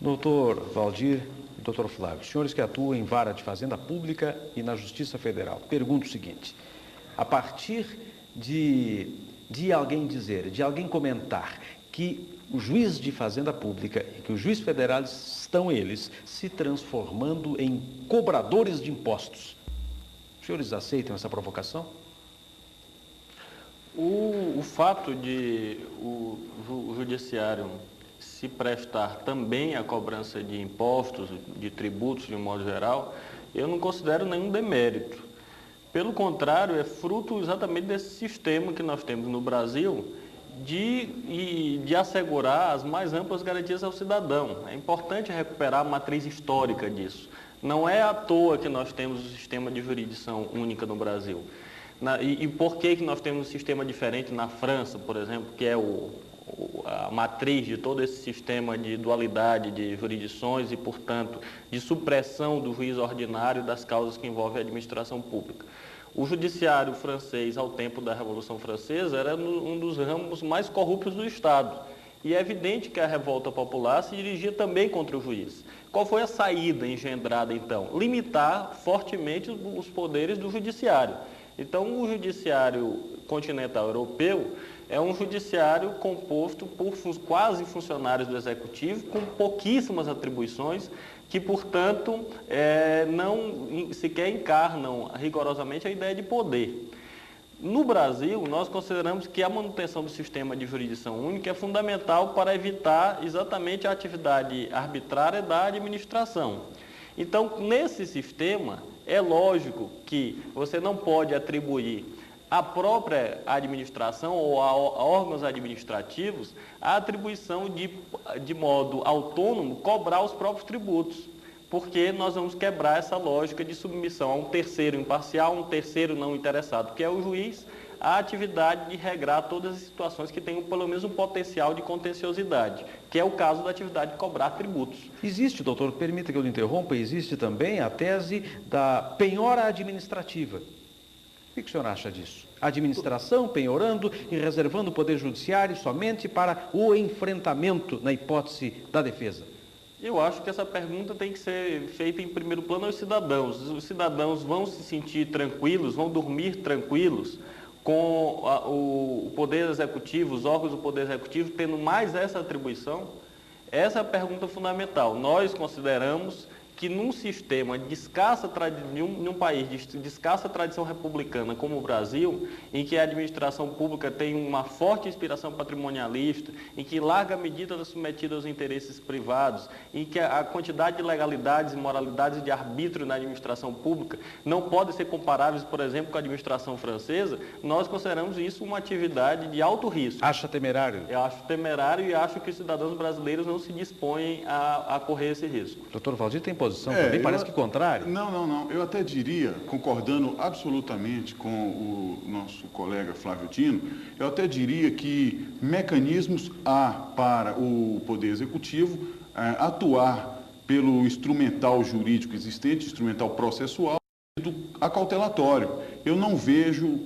Doutor Valdir e doutor Flávio, senhores que atuam em vara de fazenda pública e na Justiça Federal, pergunto o seguinte: a partir de alguém dizer, de alguém comentar que o juiz de fazenda pública e que o juiz federal estão eles se transformando em cobradores de impostos, os senhores aceitam essa provocação? O fato de o judiciário se prestar também à cobrança de impostos, de tributos de um modo geral, eu não considero nenhum demérito. Pelo contrário, é fruto exatamente desse sistema que nós temos no Brasil de assegurar as mais amplas garantias ao cidadão. É importante recuperar a matriz histórica disso. Não é à toa que nós temos o sistema de jurisdição única no Brasil. E por que nós temos um sistema diferente na França, por exemplo, que é a matriz de todo esse sistema de dualidade de jurisdições e, portanto, de supressão do juiz ordinário das causas que envolvem a administração pública? O judiciário francês, ao tempo da Revolução Francesa, era um dos ramos mais corruptos do Estado. E é evidente que a revolta popular se dirigia também contra o juiz. Qual foi a saída engendrada, então? Limitar fortemente os poderes do judiciário. Então, o judiciário continental europeu é um judiciário composto por quase funcionários do executivo, com pouquíssimas atribuições, que, portanto, não sequer encarnam rigorosamente a ideia de poder. No Brasil, nós consideramos que a manutenção do sistema de jurisdição única é fundamental para evitar exatamente a atividade arbitrária da administração. Então, nesse sistema, é lógico que você não pode atribuir à própria administração ou a órgãos administrativos a atribuição de modo autônomo cobrar os próprios tributos, porque nós vamos quebrar essa lógica de submissão a um terceiro imparcial, um terceiro não interessado, que é o juiz, a atividade de regrar todas as situações que tenham pelo menos um potencial de contenciosidade, que é o caso da atividade de cobrar tributos. Existe, doutor, permita que eu lhe interrompa, existe também a tese da penhora administrativa. O que o senhor acha disso? A administração penhorando e reservando o Poder Judiciário somente para o enfrentamento, na hipótese da defesa. Eu acho que essa pergunta tem que ser feita em primeiro plano aos cidadãos. Os cidadãos vão se sentir tranquilos, vão dormir tranquilos com o Poder Executivo, os órgãos do Poder Executivo tendo mais essa atribuição? Essa é a pergunta fundamental. Nós consideramos que num sistema de escassa num país de escassa tradição republicana como o Brasil, em que a administração pública tem uma forte inspiração patrimonialista, em que larga medida é submetida aos interesses privados, em que a quantidade de legalidades e moralidades de arbítrio na administração pública não pode ser comparáveis, por exemplo, com a administração francesa, nós consideramos isso uma atividade de alto risco. Acha temerário? Eu acho temerário e acho que os cidadãos brasileiros não se dispõem a correr esse risco. Doutor Valdir tem posição também, parece que contrário. Não. Eu até diria, concordando absolutamente com o nosso colega Flávio Tino, eu até diria que mecanismos há para o Poder Executivo atuar pelo instrumental jurídico existente, instrumental processual, acautelatório. Eu não vejo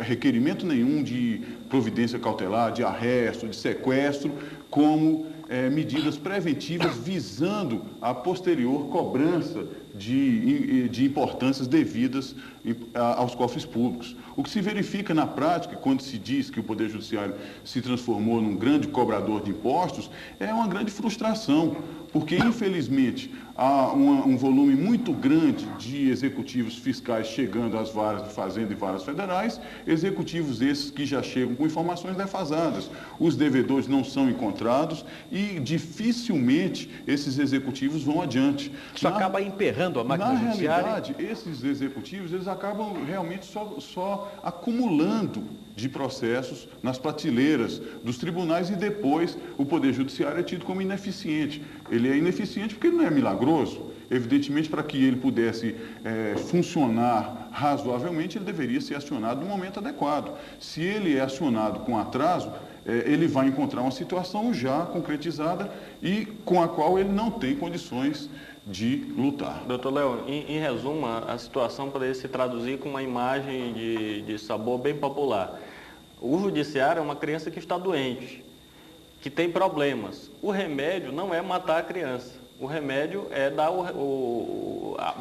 requerimento nenhum de providência cautelar, de arresto, de sequestro, como medidas preventivas visando a posterior cobrança de importâncias devidas aos cofres públicos. O que se verifica na prática, quando se diz que o Poder Judiciário se transformou num grande cobrador de impostos, é uma grande frustração, porque, infelizmente, há um volume muito grande de executivos fiscais chegando às varas de fazenda e varas federais, executivos esses que já chegam com informações defasadas. Os devedores não são encontrados e dificilmente esses executivos vão adiante. Isso acaba emperrando a máquina judiciária. Na realidade, esses executivos, eles acabam realmente só acumulando de processos nas prateleiras dos tribunais e depois o Poder Judiciário é tido como ineficiente. Ele é ineficiente porque ele não é milagroso. Evidentemente, para que ele pudesse funcionar razoavelmente, ele deveria ser acionado no momento adequado. Se ele é acionado com atraso, ele vai encontrar uma situação já concretizada e com a qual ele não tem condições de lutar. Doutor Léo, em resumo, a situação poderia se traduzir com uma imagem de sabor bem popular. O judiciário é uma criança que está doente, que tem problemas. O remédio não é matar a criança. O remédio é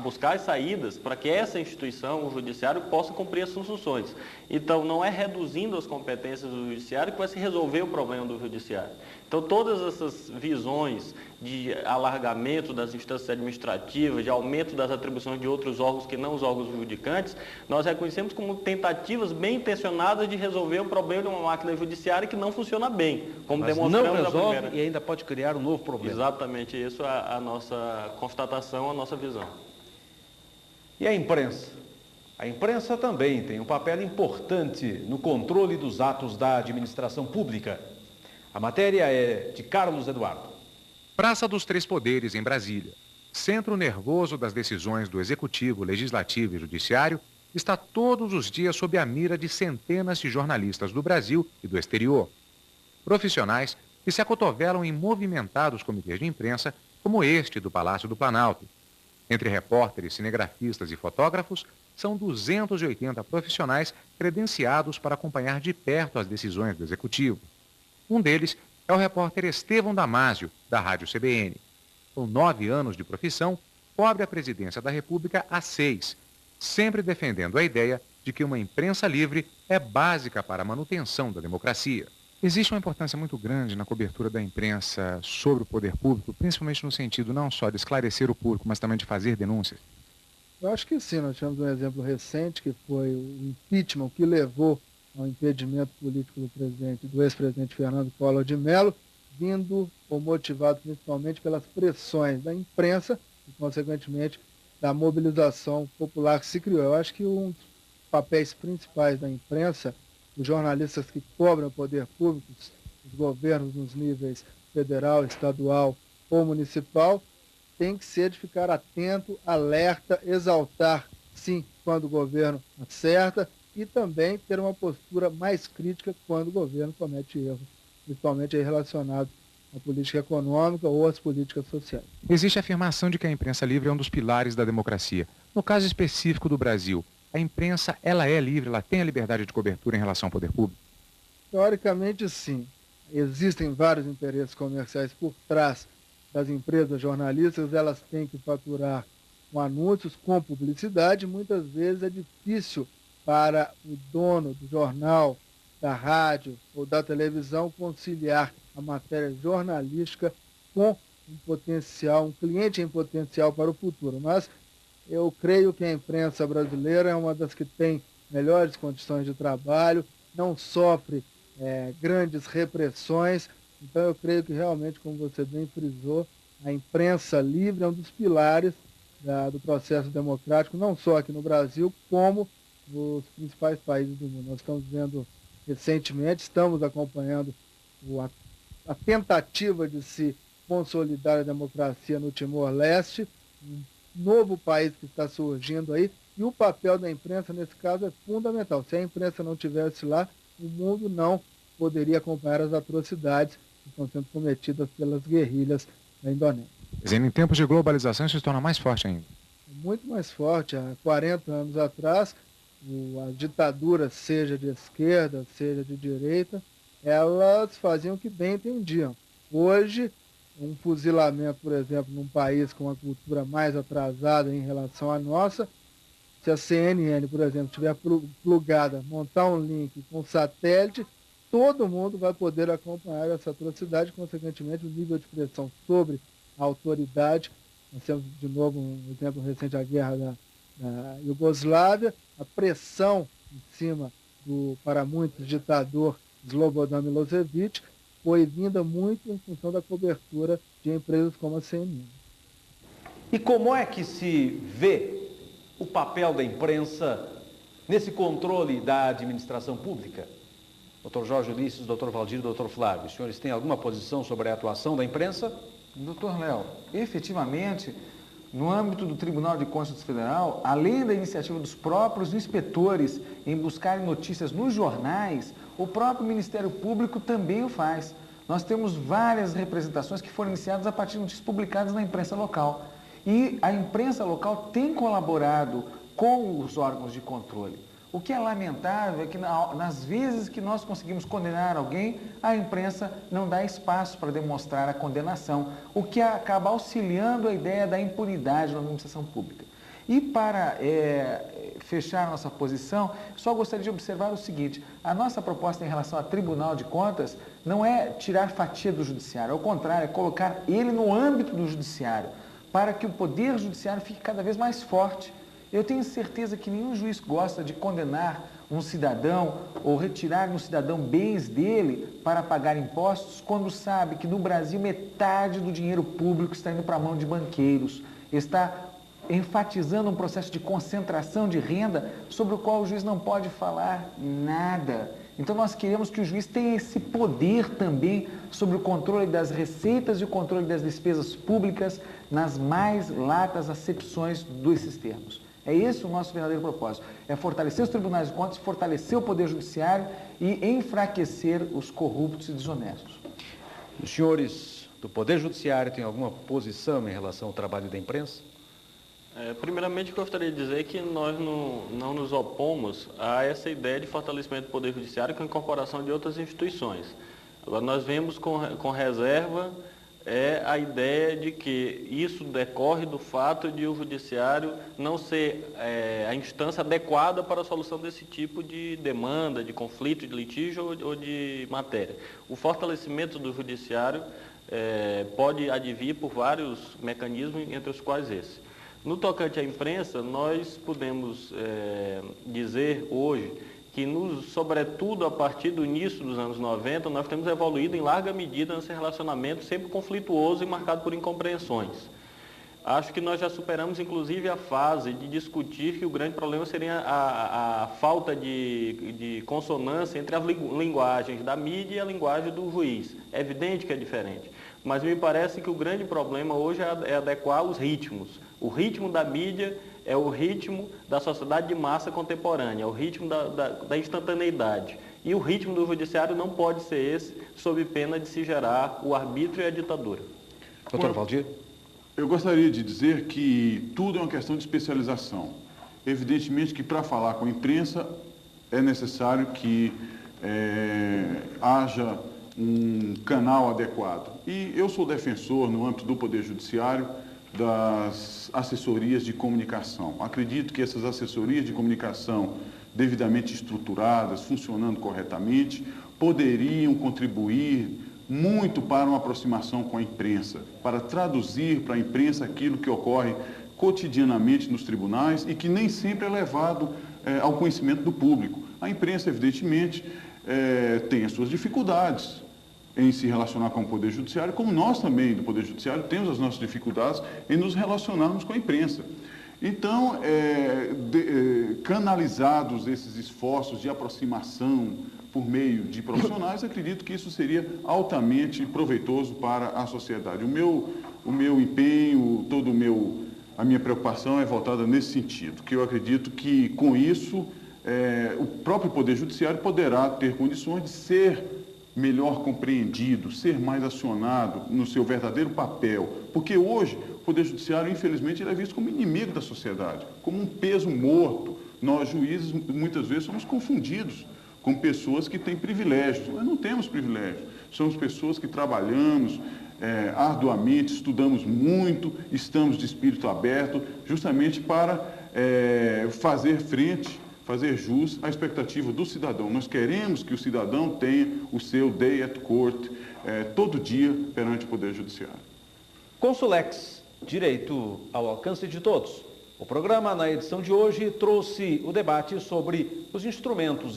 buscar as saídas para que essa instituição, o judiciário, possa cumprir as suas funções. Então, não é reduzindo as competências do judiciário que vai se resolver o problema do judiciário. Então, todas essas visões de alargamento das instâncias administrativas, de aumento das atribuições de outros órgãos que não os órgãos judicantes, nós reconhecemos como tentativas bem intencionadas de resolver o problema de uma máquina judiciária que não funciona bem, como demonstramos não resolve na primeira. E ainda pode criar um novo problema. Exatamente, isso é a nossa constatação, a nossa visão. E a imprensa? A imprensa também tem um papel importante no controle dos atos da administração pública. A matéria é de Carlos Eduardo. Praça dos Três Poderes, em Brasília. Centro nervoso das decisões do Executivo, Legislativo e Judiciário, está todos os dias sob a mira de centenas de jornalistas do Brasil e do exterior. Profissionais que se acotovelam em movimentados comitês de imprensa, como este do Palácio do Planalto. Entre repórteres, cinegrafistas e fotógrafos, são 280 profissionais credenciados para acompanhar de perto as decisões do Executivo. Um deles é o repórter Estevão Damásio, da Rádio CBN. Com 9 anos de profissão, cobre a presidência da República há 6, sempre defendendo a ideia de que uma imprensa livre é básica para a manutenção da democracia. Existe uma importância muito grande na cobertura da imprensa sobre o poder público, principalmente no sentido não só de esclarecer o público, mas também de fazer denúncias. Eu acho que sim, nós tivemos um exemplo recente, que foi o impeachment, que levou ao impedimento político do ex-presidente Fernando Collor de Mello, vindo ou motivado principalmente pelas pressões da imprensa e, consequentemente, da mobilização popular que se criou. Eu acho que um papéis principais da imprensa, os jornalistas que cobram o poder público, os governos nos níveis federal, estadual ou municipal, tem que ser de ficar atento, alerta, exaltar, sim, quando o governo acerta e também ter uma postura mais crítica quando o governo comete erros, principalmente aí relacionados à política econômica ou às políticas sociais. Existe a afirmação de que a imprensa livre é um dos pilares da democracia. No caso específico do Brasil, a imprensa, ela é livre, ela tem a liberdade de cobertura em relação ao poder público? Teoricamente, sim. Existem vários interesses comerciais por trás das empresas jornalistas, elas têm que faturar com anúncios, com publicidade. Muitas vezes é difícil para o dono do jornal, da rádio ou da televisão conciliar a matéria jornalística com um potencial, um cliente em potencial para o futuro. Mas eu creio que a imprensa brasileira é uma das que tem melhores condições de trabalho, não sofre grandes repressões. Então eu creio que realmente, como você bem frisou, a imprensa livre é um dos pilares do processo democrático, não só aqui no Brasil, como nos principais países do mundo. Nós estamos vendo recentemente, estamos acompanhando a tentativa de se consolidar a democracia no Timor-Leste, um novo país que está surgindo aí, e o papel da imprensa nesse caso é fundamental. Se a imprensa não estivesse lá, o mundo não poderia acompanhar as atrocidades que estão sendo cometidas pelas guerrilhas da Indonésia. Dizendo, em tempos de globalização, isso se torna mais forte ainda. Muito mais forte. Há 40 anos atrás, as ditaduras, seja de esquerda, seja de direita, elas faziam o que bem entendiam. Hoje, um fuzilamento, por exemplo, num país com uma cultura mais atrasada em relação à nossa, se a CNN, por exemplo, estiver plugada, montar um link com satélite, todo mundo vai poder acompanhar essa atrocidade, consequentemente o nível de pressão sobre a autoridade. Nós temos, de novo, um exemplo recente, a guerra da Iugoslávia, a pressão em cima para muitos, ditador Slobodan Milosevic, foi vinda muito em função da cobertura de empresas como a CNN. E como é que se vê o papel da imprensa nesse controle da administração pública? Dr. Jorge Ulisses, Dr. Valdir e Dr. Flávio, os senhores têm alguma posição sobre a atuação da imprensa? Dr. Léo, efetivamente, no âmbito do Tribunal de Contas Federal, além da iniciativa dos próprios inspetores em buscarem notícias nos jornais, o próprio Ministério Público também o faz. Nós temos várias representações que foram iniciadas a partir de notícias publicadas na imprensa local. E a imprensa local tem colaborado com os órgãos de controle. O que é lamentável é que nas vezes que nós conseguimos condenar alguém, a imprensa não dá espaço para demonstrar a condenação, o que acaba auxiliando a ideia da impunidade na administração pública. E para fechar a nossa posição, só gostaria de observar o seguinte: a nossa proposta em relação ao Tribunal de Contas não é tirar fatia do Judiciário, ao contrário, é colocar ele no âmbito do Judiciário, para que o Poder Judiciário fique cada vez mais forte. Eu tenho certeza que nenhum juiz gosta de condenar um cidadão ou retirar no cidadão bens dele para pagar impostos, quando sabe que no Brasil metade do dinheiro público está indo para a mão de banqueiros, está enfatizando um processo de concentração de renda sobre o qual o juiz não pode falar nada. Então nós queremos que o juiz tenha esse poder também sobre o controle das receitas e o controle das despesas públicas nas mais latas acepções desses termos. É esse o nosso verdadeiro propósito, é fortalecer os tribunais de contas, fortalecer o Poder Judiciário e enfraquecer os corruptos e desonestos. Os senhores do Poder Judiciário têm alguma posição em relação ao trabalho da imprensa? Primeiramente, gostaria de dizer que nós não nos opomos a essa ideia de fortalecimento do Poder Judiciário com a incorporação de outras instituições. Agora, nós vemos com reserva a ideia de que isso decorre do fato de o Judiciário não ser a instância adequada para a solução desse tipo de demanda, de conflito, de litígio ou de matéria. O fortalecimento do Judiciário pode advir por vários mecanismos, entre os quais esse. No tocante à imprensa, nós podemos dizer hoje que, sobretudo a partir do início dos anos 90, nós temos evoluído em larga medida nesse relacionamento sempre conflituoso e marcado por incompreensões. Acho que nós já superamos, inclusive, a fase de discutir que o grande problema seria a falta de consonância entre as linguagens da mídia e a linguagem do juiz. É evidente que é diferente, mas me parece que o grande problema hoje é adequar os ritmos. O ritmo da mídia é o ritmo da sociedade de massa contemporânea, é o ritmo da instantaneidade. E o ritmo do judiciário não pode ser esse, sob pena de se gerar o arbítrio e a ditadura. Doutor Valdir? Eu gostaria de dizer que tudo é uma questão de especialização. Evidentemente que para falar com a imprensa é necessário que haja um canal adequado. E eu sou defensor, no âmbito do Poder Judiciário, das assessorias de comunicação. Acredito que essas assessorias de comunicação devidamente estruturadas, funcionando corretamente, poderiam contribuir muito para uma aproximação com a imprensa, para traduzir para a imprensa aquilo que ocorre cotidianamente nos tribunais e que nem sempre é levado ao conhecimento do público. A imprensa, evidentemente, tem as suas dificuldades em se relacionar com o Poder Judiciário, como nós também, do Poder Judiciário, temos as nossas dificuldades em nos relacionarmos com a imprensa. Então, canalizados esses esforços de aproximação por meio de profissionais, acredito que isso seria altamente proveitoso para a sociedade. O meu empenho, a minha preocupação é voltada nesse sentido, que eu acredito que, com isso, o próprio Poder Judiciário poderá ter condições de ser melhor compreendido, ser mais acionado no seu verdadeiro papel, porque hoje o Poder Judiciário, infelizmente, ele é visto como inimigo da sociedade, como um peso morto. Nós, juízes, muitas vezes somos confundidos com pessoas que têm privilégios. Nós não temos privilégios, somos pessoas que trabalhamos arduamente, estudamos muito, estamos de espírito aberto, justamente para fazer jus à expectativa do cidadão. Nós queremos que o cidadão tenha o seu day at court todo dia perante o Poder Judiciário. Consulex, direito ao alcance de todos. O programa, na edição de hoje, trouxe o debate sobre os instrumentos,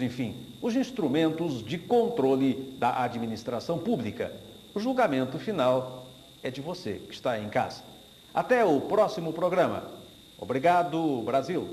os instrumentos de controle da administração pública. O julgamento final é de você que está em casa. Até o próximo programa. Obrigado, Brasil.